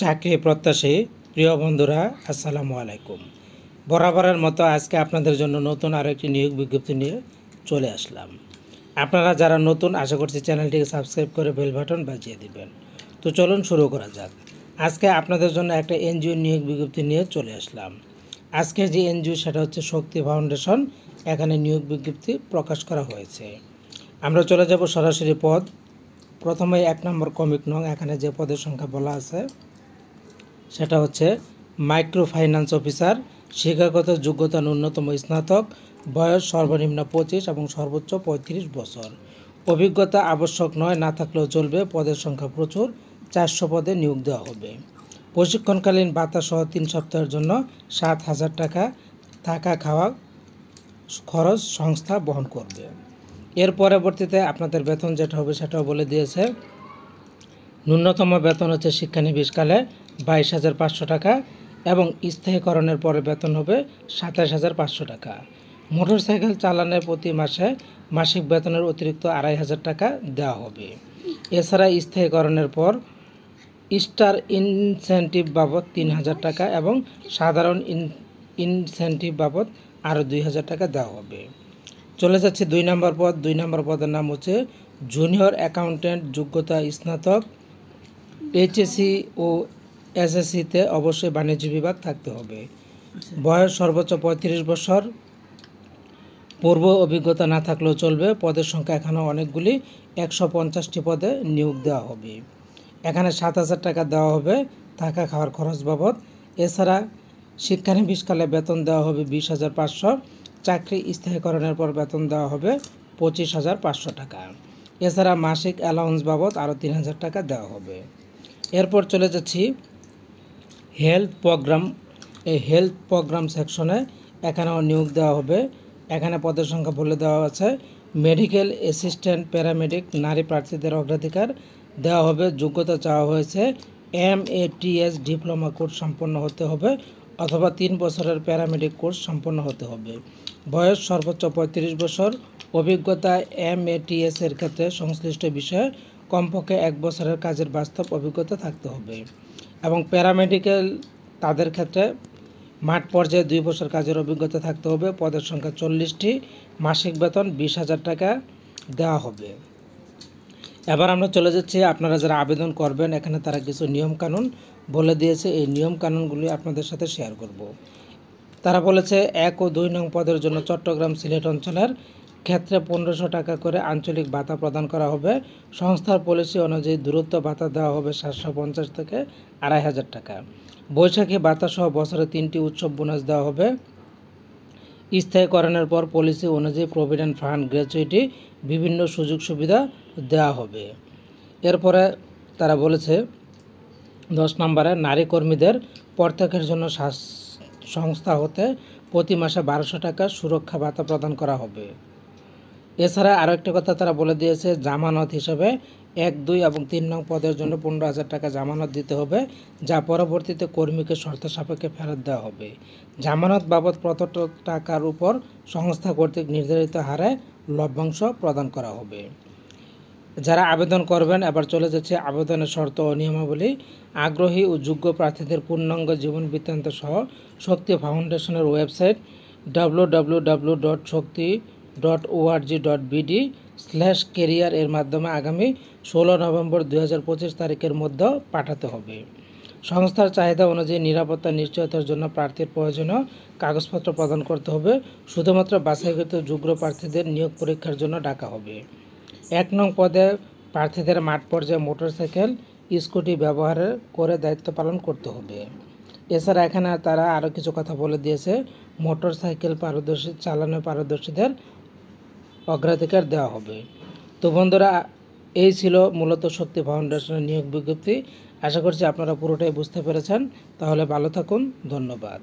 চাকরি প্রত্যাশী প্রিয় বন্ধুরা, আসসালামু আলাইকুম। বরাবরের মতো আজকে আপনাদের জন্য নতুন আরও একটি নিয়োগ বিজ্ঞপ্তি নিয়ে চলে আসলাম। আপনারা যারা নতুন, আশা করছি চ্যানেলটিকে সাবস্ক্রাইব করে বেল বাটন বাজিয়ে দিবেন। তো চলুন শুরু করা যাক। আজকে আপনাদের জন্য একটা এনজিও নিয়োগ বিজ্ঞপ্তি নিয়ে চলে আসলাম। আজকে যে এনজিও সেটা হচ্ছে শক্তি ফাউন্ডেশন। এখানে নিয়োগ বিজ্ঞপ্তি প্রকাশ করা হয়েছে। আমরা চলে যাব সরাসরি পদ। প্রথমে 1 নম্বর কমিক নং। এখানে যে পদের সংখ্যা বলা আছে সেটা হচ্ছে মাইক্রো ফাইন্যান্স অফিসার। শিক্ষাগত যোগ্যতা ন্যূনতম স্নাতক, বয়স সর্বনিম্ন 25 এবং সর্বোচ্চ 35 বছর। অভিজ্ঞতা আবশ্যক নয়, না থাকলেও চলবে। পদের সংখ্যা প্রচুর, 400 পদে নিয়োগ দেওয়া হবে। প্রশিক্ষণকালীন ভাতা সহ 3 সপ্তাহের জন্য 7,000 টাকা থাকা খাওয়া খরচ সংস্থা বহন করবে। এর পরবর্তীতে আপনাদের বেতন যেটা হবে সেটাও বলে দিয়েছে। ন্যূনতম বেতন হচ্ছে শিক্ষানবিশকালে 22,500 টাকা এবং স্থায়ীকরণের পরে বেতন হবে 27,500 টাকা। মোটরসাইকেল চালানে প্রতি মাসে মাসিক বেতনের অতিরিক্ত 2,500 টাকা দেওয়া হবে। এছাড়া স্থায়ীকরণের পর স্টার ইনসেন্টিভ বাবদ 3,000 টাকা এবং সাধারণ ইনসেন্টিভ বাবদ আরও 2,000 টাকা দেওয়া হবে। চলে যাচ্ছে 2 নম্বর পদ। 2 নম্বর পদের নাম হচ্ছে জুনিয়র অ্যাকাউন্ট্যান্ট। যোগ্যতা স্নাতক, এইচএসসি ও এসএসসিতে অবশ্যই বাণিজ্য বিভাগ থাকতে হবে। বয়স সর্বোচ্চ 35 বছর। পূর্ব অভিজ্ঞতা না থাকলেও চলবে। পদের সংখ্যা এখানে অনেকগুলি, 150টি পদে নিয়োগ দেওয়া হবে। এখানে 7,000 টাকা দেওয়া হবে থাকা খাওয়ার খরচ বাবদ। এছাড়া শিক্ষানবিশকালে বেতন দেওয়া হবে 20,500। চাকরি স্থায়ীকরণের পর বেতন দেওয়া হবে 25,500 টাকা। এছাড়া মাসিক অ্যালাউন্স বাবদ আরও 3,000 টাকা দেওয়া হবে। এরপর চলে যাচ্ছি হেলথ প্রোগ্রাম। এই হেলথ প্রোগ্রাম সেকশনে এখানেও নিয়োগ দেওয়া হবে। এখানে পদের সংখ্যা বলে দেওয়া আছে। মেডিকেল অ্যাসিস্ট্যান্ট, প্যারামেডিক নারী প্রার্থীদের অগ্রাধিকার দেওয়া হবে। যোগ্যতা চাওয়া হয়েছে MATS ডিপ্লোমা কোর্স সম্পন্ন হতে হবে অথবা 3 বছরের প্যারামেডিক কোর্স সম্পন্ন হতে হবে। বয়স সর্বোচ্চ 35 বছর। অভিজ্ঞতা MATS এর ক্ষেত্রে সংশ্লিষ্ট বিষয়ে কমপক্ষে 1 বছরের কাজের বাস্তব অভিজ্ঞতা থাকতে হবে এবং প্যারামেডিক্যাল তাদের ক্ষেত্রে মাঠ পর্যায়ে 2 বছর কাজের অভিজ্ঞতা থাকতে হবে। পদের সংখ্যা 40টি। মাসিক বেতন 20,000 টাকা দেওয়া হবে। এবার আমরা চলে যাচ্ছি আপনারা যারা আবেদন করবেন, এখানে তারা কিছু নিয়মকানুন বলে দিয়েছে। এই নিয়মকানুনগুলি আপনাদের সাথে শেয়ার করব। তারা বলেছে 1 ও 2 নং পদের জন্য চট্টগ্রাম সিলেট অঞ্চলের ক্ষেত্রে 1500 টাকা করে আঞ্চলিক ভাতা প্রদান করা হবে। সংস্থার পলিসি অনুযায়ী দূরত্ব ভাতা দেওয়া হবে 750 থেকে 2,500 টাকা। বৈশাখী ভাতা সহ বছরে 3টি উৎসব বোনাস দেওয়া হবে। স্থায়ীকরণের পর পলিসি অনুযায়ী প্রভিডেন্ট ফান্ড, গ্র্যাচুইটি, বিভিন্ন সুযোগ সুবিধা দেওয়া হবে। এরপরে তারা বলেছে 10 নম্বরে নারী কর্মীদের প্রত্যেকের জন্য সংস্থা হতে প্রতি মাসে 1,200 টাকা সুরক্ষা ভাতা প্রদান করা হবে। এছাড়া আরও একটি কথা তারা বলে দিয়েছে, জামানত হিসেবে 1, 2 এবং 3 নং পদের জন্য 15,000 টাকা জামানত দিতে হবে, যা পরবর্তীতে কর্মীকে শর্ত সাপেক্ষে ফেরত দেওয়া হবে। জামানত বাবদ প্রদত্ত টাকার উপর সংস্থা কর্তৃক নির্ধারিত হারে লভ্যাংশ প্রদান করা হবে। যারা আবেদন করবেন, এবার চলে যাচ্ছে আবেদনের শর্ত ও নিয়মাবলী। আগ্রহী ও যোগ্য প্রার্থীদের পূর্ণাঙ্গ জীবন বৃত্তান্ত সহ শক্তি ফাউন্ডেশনের ওয়েবসাইট www.shakti.org.bd/career এর মাধ্যমে আগামী 16 নভেম্বর 2025 তারিখের মধ্যে পাঠাতে হবে। সংস্থার চাহিদা অনুযায়ী নিরাপত্তা নিশ্চয়তার জন্য প্রার্থীর প্রয়োজনীয় কাগজপত্র প্রদান করতে হবে। শুধুমাত্র বাছাইকৃত যোগ্য প্রার্থীদের নিয়োগ পরীক্ষার জন্য ডাকা হবে। 1 নং পদে প্রার্থীদের মাঠ পর্যায়ে মোটরসাইকেল, স্কুটি ব্যবহার করে দায়িত্ব পালন করতে হবে। এছাড়া এখানে তারা আরও কিছু কথা বলে দিয়েছে। মোটরসাইকেল চালানো পারদর্শীদের অগ্রাধিকার দেওয়া হবে। তো বন্ধুরা, এই ছিল মূলত শক্তি ফাউন্ডেশনের নিয়োগ বিজ্ঞপ্তি। আশা করছি আপনারা পুরোটাই বুঝতে পেরেছেন। তাহলে ভালো থাকুন। ধন্যবাদ।